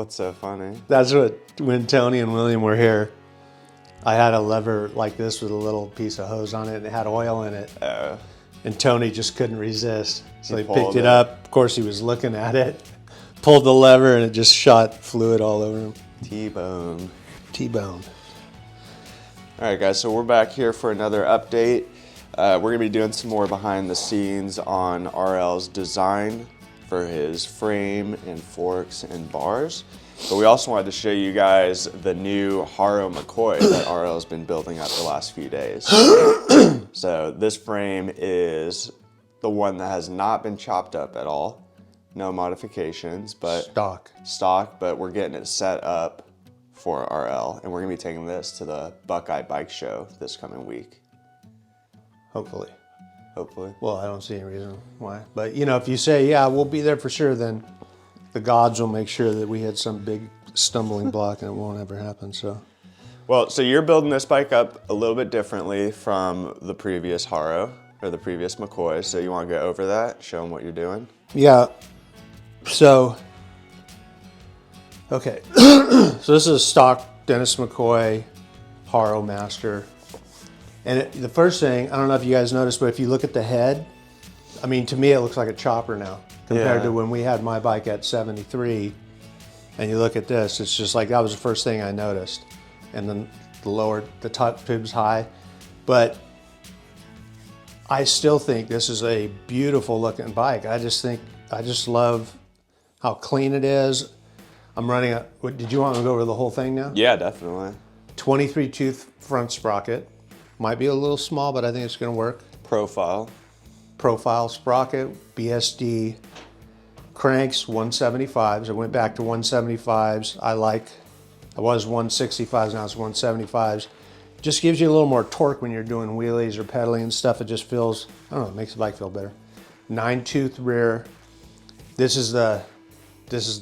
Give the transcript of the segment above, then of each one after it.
What's so funny? That's what, when Tony and William were here, I had a lever like this with a little piece of hose on it and it had oil in it. And Tony just couldn't resist. So he picked it up. Of course, he was looking at it, pulled the lever, and it just shot fluid all over him. T-bone. T-bone. All right, guys, so we're back here for another update. We're going to be doing some more behind the scenes on RL's design for his frame and forks and bars. But we also wanted to show you guys the new Haro McCoy that RL's been building up the last few days. So this frame is the one that has not been chopped up at all. No modifications, but stock, but we're getting it set up for RL, and we're going to be taking this to the Buckeye bike show this coming week. Hopefully. Well, I don't see any reason why. But, you know, if you say, yeah, we'll be there for sure, then the gods will make sure that we had some big stumbling block and it won't ever happen, so. Well, so you're building this bike up a little bit differently from the previous Haro, or the previous McCoy, so you want to go over that, show them what you're doing? Yeah, so, okay. So this is a stock Dennis McCoy Haro Master. And the first thing, I don't know if you guys noticed, but if you look at the head, I mean, to me, it looks like a chopper now compared to when we had my bike at 73. And you look at this, it's just like, that was the first thing I noticed. And then the top tube's high. But I still think this is a beautiful looking bike. I just love how clean it is. I'm running did you want to go over the whole thing now? Yeah, definitely. 23 tooth front sprocket. Might be a little small, but I think it's going to work. Profile sprocket, BSD, cranks 175s. I went back to 175s. I was 165s, now it's 175s. Just gives you a little more torque when you're doing wheelies or pedaling and stuff. It just feels, I don't know, it makes the bike feel better. 9 tooth rear. This is the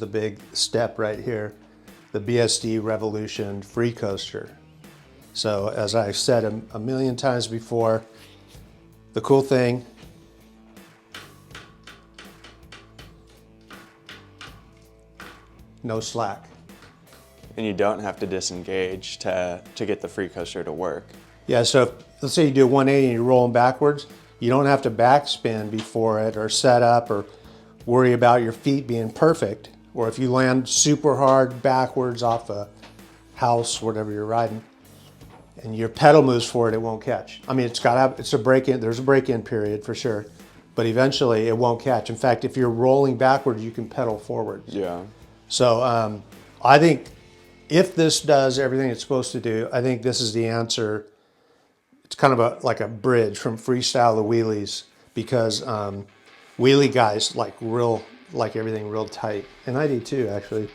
big step right here. The BSD Revolution Free Coaster. So as I said a million times before, the cool thing, no slack. And you don't have to disengage to get the free coaster to work. Yeah, so let's say you do 180 and you're rolling backwards, you don't have to backspin before it or set up or worry about your feet being perfect. Or if you land super hard backwards off a house, whatever you're riding, and your pedal moves forward, it won't catch. I mean, there's a break-in period for sure, but eventually it won't catch. In fact, if you're rolling backwards, you can pedal forwards. Yeah. So I think if this does everything it's supposed to do, I think this is the answer. It's kind of like a bridge from freestyle to wheelies, because wheelie guys like everything real tight, and I do too actually.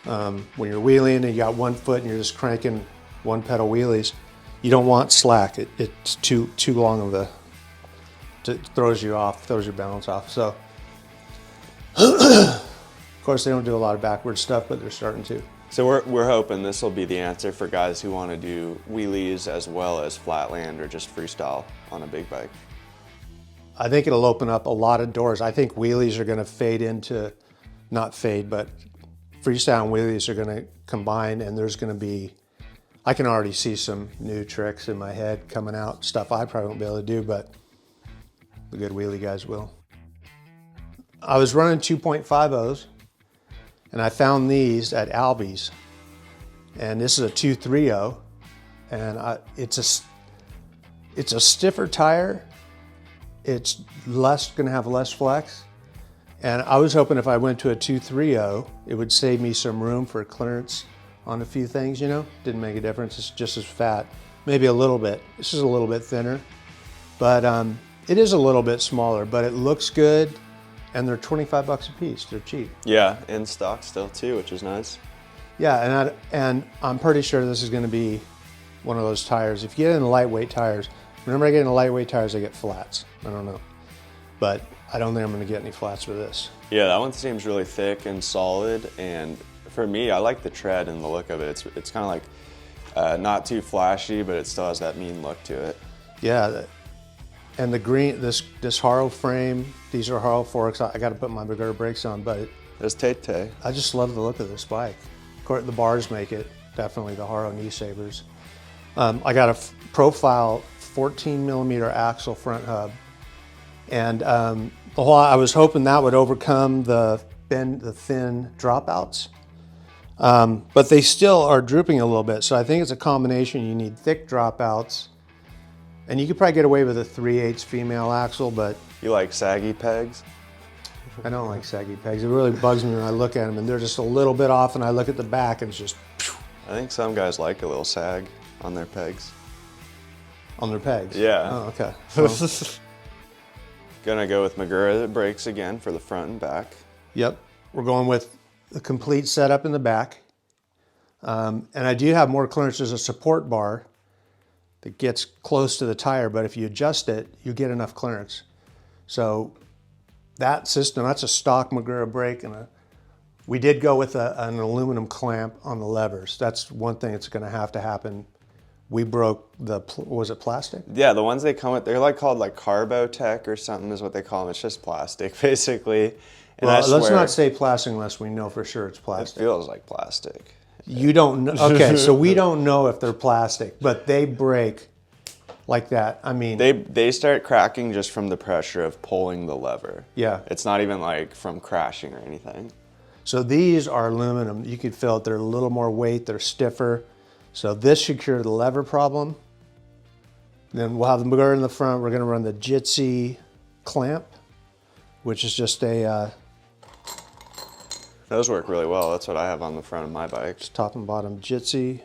When you're wheeling and you got one foot and you're just cranking one pedal wheelies, you don't want slack. It's too long of it throws you off, throws your balance off. So of course they don't do a lot of backward stuff, but they're starting to. So we're hoping this will be the answer for guys who want to do wheelies as well as flatland or just freestyle on a big bike. I think it'll open up a lot of doors. I think wheelies are going to fade into, not fade, but freestyle and wheelies are going to combine, and there's going to be, I can already see some new tricks in my head coming out, stuff I probably won't be able to do, but the good wheelie guys will. I was running 2.50s, and I found these at Albies, and this is a 230, and it's a stiffer tire. It's going to have less flex, and I was hoping if I went to a 230, it would save me some room for clearance on a few things, you know? Didn't make a difference, it's just as fat. Maybe a little bit. This is a little bit thinner, but it is a little bit smaller, but it looks good, and they're 25 bucks a piece. They're cheap. Yeah, in stock still too, which is nice. Yeah, and I'm pretty sure this is gonna be one of those tires. If you get into lightweight tires, whenever I get into lightweight tires, I get flats. I don't know, but I don't think I'm gonna get any flats with this. Yeah, that one seems really thick and solid, and for me, I like the tread and the look of it. It's kind of like not too flashy, but it still has that mean look to it. Yeah, and the green, this Haro frame, these are Haro forks. I got to put my bigger brakes on, but It's Tay-Tay. I just love the look of this bike. Of course, the bars make it, definitely the Haro knee savers. I got a profile 14 millimeter axle front hub. And I was hoping that would overcome the thin dropouts. But they still are drooping a little bit. So I think it's a combination. You need thick dropouts. And you could probably get away with a 3/8 female axle, but You like saggy pegs? I don't like saggy pegs. It really bugs me when I look at them and they're just a little bit off and I look at the back and it's just I think some guys like a little sag on their pegs. on their pegs. Yeah. Oh, okay. Well, Gonna go with Magura brakes again for the front and back. yep. We're going with the complete setup in the back. And I do have more clearance. There's a support bar that gets close to the tire, but if you adjust it, you get enough clearance. So that system, that's a stock Magura brake, and we did go with an aluminum clamp on the levers. That's one thing that's gonna have to happen. We broke was it plastic? Yeah, the ones they come with, they're like called like Carbotech or something is what they call them. It's just plastic, basically. And Well, I let's swear, not say plastic unless we know for sure it's it plastic. feels like plastic. You don't know, okay, so we don't know if they're plastic, but they break like that. I mean, They start cracking just from the pressure of pulling the lever. yeah. It's not even like from crashing or anything. So these are aluminum. You could feel it. They're a little more weight. They're stiffer. So this should cure the lever problem. Then we'll have the Magura in the front. We're going to run the Jitsi clamp, which is just a Those work really well. That's what I have on the front of my bike. top and bottom Jitsi.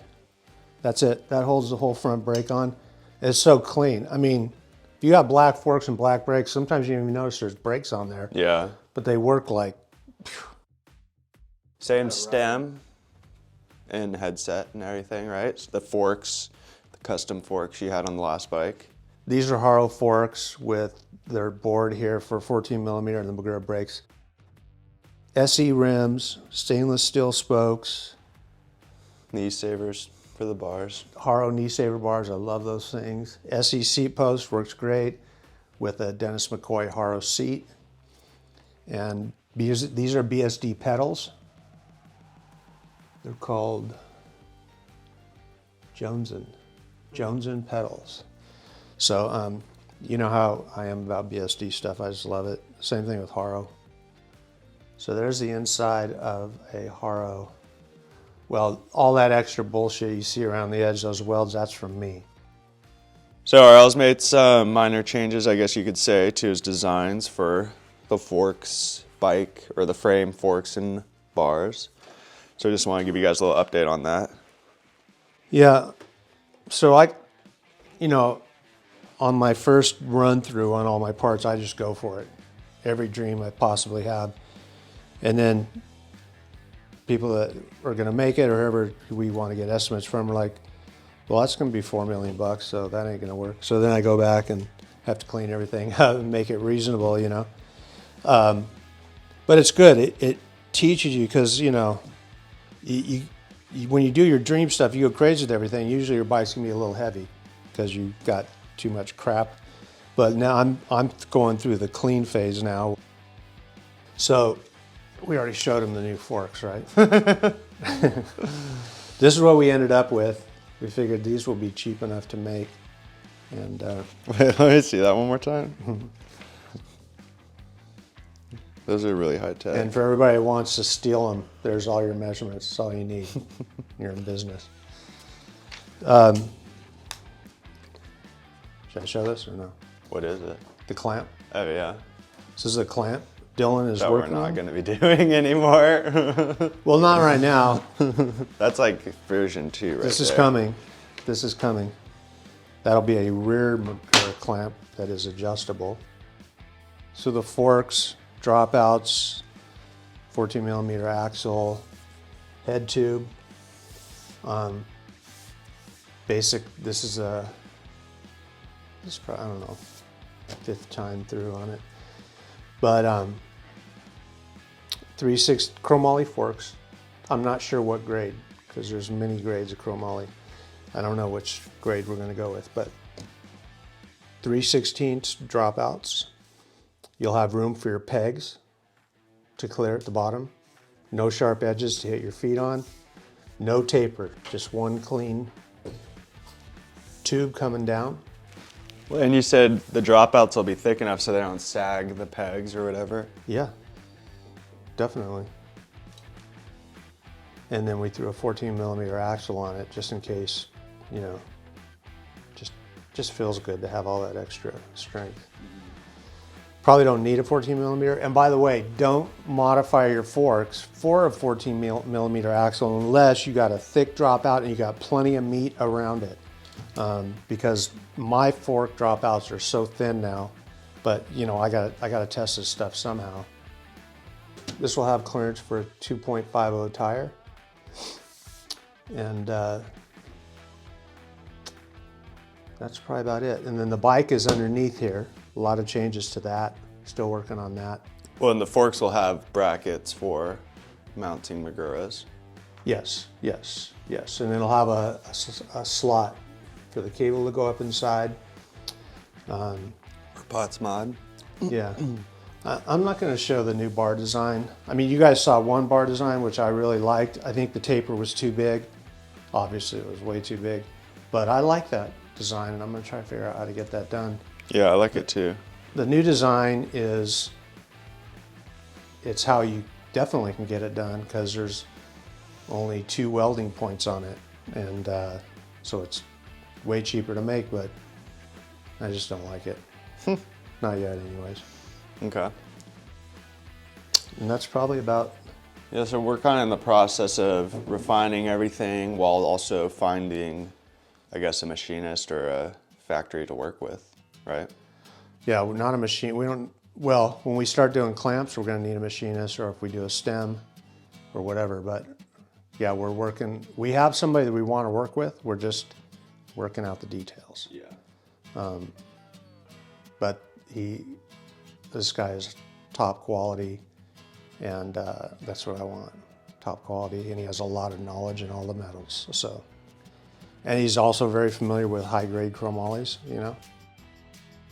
That's it. That holds the whole front brake on. It's so clean. I mean, if you have black forks and black brakes, sometimes you don't even notice there's brakes on there, Yeah. but they work like, Same stem and headset and everything, right? So the forks, the custom forks you had on the last bike. these are Haro forks with their board here for 14 millimeter and the Magura brakes. SE rims, stainless steel spokes, Knee savers for the bars. Haro knee saver bars, I love those things. SE seat post works great with a Dennis McCoy Haro seat. And these are BSD pedals. They're called Jonesin pedals. So you know how I am about BSD stuff, I just love it. Same thing with Haro. So there's the inside of a Haro. Well, all that extra bullshit you see around the edge, those welds, that's from me. So RL's made some minor changes, I guess you could say, to his designs for the forks bike, or the frame, forks, and bars. So I just want to give you guys a little update on that. Yeah, so on my first run through on all my parts, I just go for it. Every dream I possibly have. And then people that are gonna make it or whoever we want to get estimates from are like, well, that's gonna be $4 million, so that ain't gonna work. So then I go back and have to clean everything up and make it reasonable, you know. But it's good, it teaches you, because when you do your dream stuff, you go crazy with everything. Usually your bike's gonna be a little heavy because you got too much crap. But now I'm going through the clean phase now. So we already showed them the new forks, right? This is what we ended up with. We figured these will be cheap enough to make. And Wait, let me see that one more time. Those are really high tech. and for everybody who wants to steal them, there's all your measurements. That's all you need. You're in business. Should I show this or no? What is it? The clamp. Oh yeah. This is a clamp Dylan is That we're working not on. going to be doing anymore. Well, not right now. That's like version 2 right This is there. coming. This is coming. That'll be a rear clamp that is adjustable. So the forks, dropouts, 14 millimeter axle, head tube. Basic, this is probably, I don't know, 5th time through on it. But 3/6 chromoly forks. I'm not sure what grade, because there's many grades of chromoly. I don't know which grade we're going to go with, but 3/16 dropouts. You'll have room for your pegs to clear at the bottom. No sharp edges to hit your feet on. No taper, just one clean tube coming down. And you said the dropouts will be thick enough so they don't sag the pegs or whatever? Yeah, definitely. And then we threw a 14 millimeter axle on it just in case, you know, just feels good to have all that extra strength. Probably don't need a 14 millimeter. And by the way, don't modify your forks for a 14 millimeter axle unless you got a thick dropout and you got plenty of meat around it. Because my fork dropouts are so thin now, but you know, I gotta test this stuff somehow. This will have clearance for a 2.50 tire. And that's probably about it. And then the bike is underneath here. A lot of changes to that. Still working on that. Well, and the forks will have brackets for mounting Maguras. Yes, yes, yes. And it'll have a slot for the cable to go up inside. For Potts Mod. Yeah. I'm not going to show the new bar design. I mean, you guys saw one bar design, which I really liked. I think the taper was too big. Obviously, it was way too big. But I like that design, and I'm going to try to figure out how to get that done. Yeah, I like it too. The new design is, it's how you definitely can get it done because there's only 2 welding points on it. And so it's way cheaper to make, but I just don't like it. Not yet anyways. Okay. And that's probably about. Yeah, so we're kind of in the process of refining everything while also finding, I guess, a machinist or a factory to work with, right? Yeah, we're not a machine. We don't. Well, when we start doing clamps, we're going to need a machinist, or if we do a stem or whatever. But yeah, we're working. We have somebody that we want to work with. We're just working out the details. Yeah. But this guy is top quality, and that's what I want. Top quality, and he has a lot of knowledge in all the metals. So, and he's also very familiar with high-grade chromolyes. You know.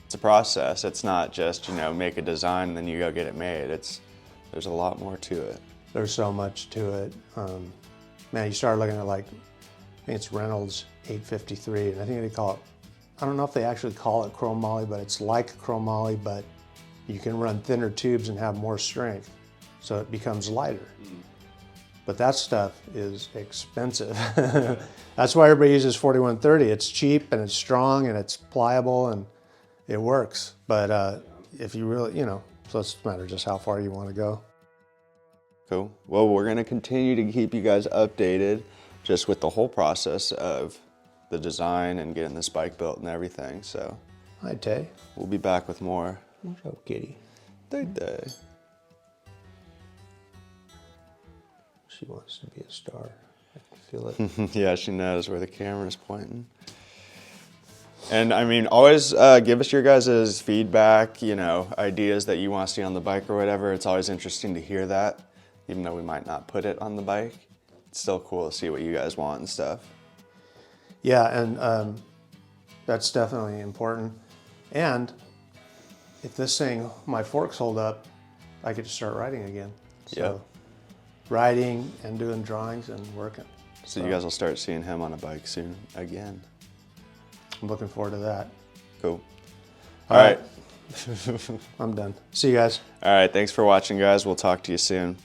It's a process. It's not just, you know, make a design and then you go get it made. There's a lot more to it. There's so much to it. Man, you start looking at like, I think it's Reynolds 853, and I think they call it, I don't know if they actually call it chromoly, but it's like a chromoly, but you can run thinner tubes and have more strength, so it becomes lighter. But that stuff is expensive. That's why everybody uses 4130. It's cheap and it's strong and it's pliable and it works. But if you really, you know, so it's a matter just how far you want to go. Cool. Well, we're going to continue to keep you guys updated just with the whole process of the design and getting this bike built and everything. So, Hi, Tay. We'll be back with more. What's up, kitty? Day. She wants to be a star. I can feel it. Yeah, she knows where the camera's pointing. And I mean, always give us your guys' feedback, you know, ideas that you want to see on the bike or whatever. It's always interesting to hear that, even though we might not put it on the bike. It's still cool to see what you guys want and stuff. Yeah, and that's definitely important. And if this thing, my forks hold up, I get to start riding again. So, yep. Riding and doing drawings and working. So you guys will start seeing him on a bike soon again. I'm looking forward to that. Cool. All right. I'm done. See you guys. All right. Thanks for watching, guys. We'll talk to you soon.